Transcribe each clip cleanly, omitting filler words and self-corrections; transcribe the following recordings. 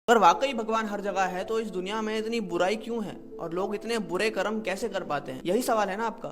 अगर वाकई भगवान हर जगह है तो इस दुनिया में इतनी बुराई क्यों है और लोग इतने बुरे कर्म कैसे कर पाते हैं? यही सवाल है ना आपका।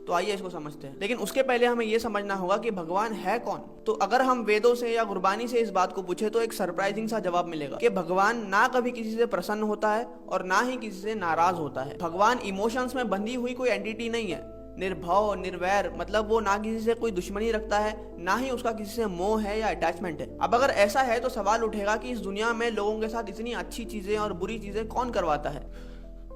तो आइए इसको समझते हैं, लेकिन उसके पहले हमें यह समझना होगा कि भगवान है कौन। तो अगर हम वेदों से या गुरबानी से इस बात को पूछे तो एक सरप्राइजिंग सा जवाब मिलेगा कि भगवान ना कभी किसी से प्रसन्न होता है और ना ही किसी से नाराज होता है। भगवान इमोशंस में बंधी हुई कोई एंटिटी नहीं है। निर्भव निर्वैर मतलब वो ना किसी से कोई दुश्मनी रखता है, ना ही उसका किसी से मोह है या अटैचमेंट है। अब अगर ऐसा है तो सवाल उठेगा कि इस दुनिया में लोगों के साथ इतनी अच्छी चीजें और बुरी चीजें कौन करवाता है।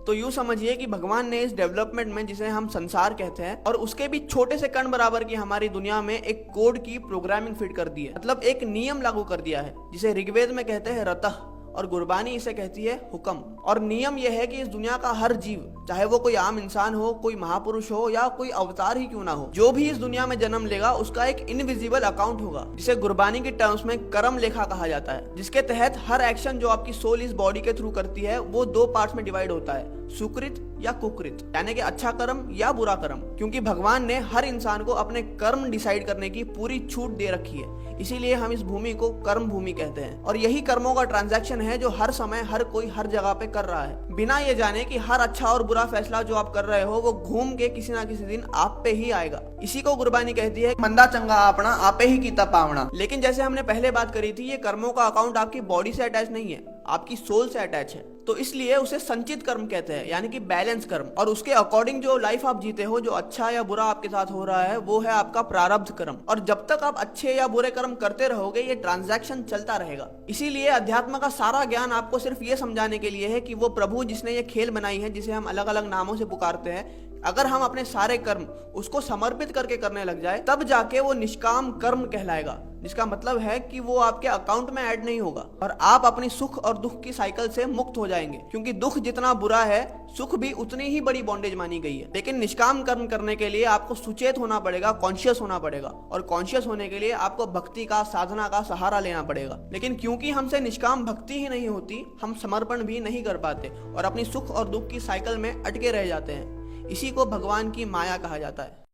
तो यूं समझिए कि भगवान ने इस डेवलपमेंट में, जिसे हम संसार कहते हैं, और उसके भी छोटे से कण बराबर की हमारी दुनिया में एक कोड की प्रोग्रामिंग फिट कर दी है। मतलब एक नियम लागू कर दिया है, जिसे ऋग्वेद में कहते हैं रतः और गुरबानी इसे कहती है हुक्म। और नियम यह है कि इस दुनिया का हर जीव, चाहे वो कोई आम इंसान हो, कोई महापुरुष हो या कोई अवतार ही क्यों ना हो, जो भी इस दुनिया में जन्म लेगा उसका एक इनविजिबल अकाउंट होगा, जिसे गुरबानी की टर्म्स में कर्म लेखा कहा जाता है। जिसके तहत हर एक्शन जो आपकी सोल इस बॉडी के थ्रू करती है वो दो पार्ट्स में डिवाइड होता है, सुकृत या कुकृत, यानी कि अच्छा कर्म या बुरा कर्म। क्योंकि भगवान ने हर इंसान को अपने कर्म डिसाइड करने की पूरी छूट दे रखी है, इसीलिए हम इस भूमि को कर्म भूमि कहते हैं। और यही कर्मों का ट्रांजैक्शन है जो हर समय हर कोई हर जगह पे कर रहा है, बिना ये जाने कि हर अच्छा और बुरा फैसला जो आप कर रहे हो वो घूम के किसी ना किसी दिन आप पे ही आएगा। इसी को गुरबानी कहती है, मंदा चंगा आपना आपे ही कीता पावना। लेकिन जैसे हमने पहले बात करी थी, ये कर्मों का अकाउंट आपकी बॉडी से अटैच नहीं है, आपकी सोल से अटैच है। तो इसलिए उसे संचित कर्म कहते हैं, यानी कि बैलेंस कर्म। और उसके अकॉर्डिंग जो लाइफ आप जीते हो, जो अच्छा या बुरा आपके साथ हो रहा है, वो है आपका प्रारब्ध कर्म। और जब तक आप अच्छे या बुरे कर्म करते रहोगे, ये ट्रांजैक्शन चलता रहेगा। इसीलिए अध्यात्म का सारा ज्ञान आपको सिर्फ ये समझाने के लिए है कि वो प्रभु जिसने ये खेल बनाई है, जिसे हम अलग अलग नामों से पुकारते हैं, अगर हम अपने सारे कर्म उसको समर्पित करके करने लग जाए, तब जाके वो निष्काम कर्म कहलाएगा। जिसका मतलब है कि वो आपके अकाउंट में ऐड नहीं होगा और आप अपनी सुख और दुख की साइकिल से मुक्त हो जाएंगे। क्योंकि दुख जितना बुरा है, सुख भी उतनी ही बड़ी बॉन्डेज मानी गई है। लेकिन निष्काम कर्म करने के लिए आपको सुचेत होना पड़ेगा, कॉन्शियस होना पड़ेगा, और कॉन्शियस होने के लिए आपको भक्ति का, साधना का सहारा लेना पड़ेगा। लेकिन क्योंकि हमसे निष्काम भक्ति ही नहीं होती, हम समर्पण भी नहीं कर पाते और अपनी सुख और दुख की साइकिल में अटके रह जाते हैं। इसी को भगवान की माया कहा जाता है।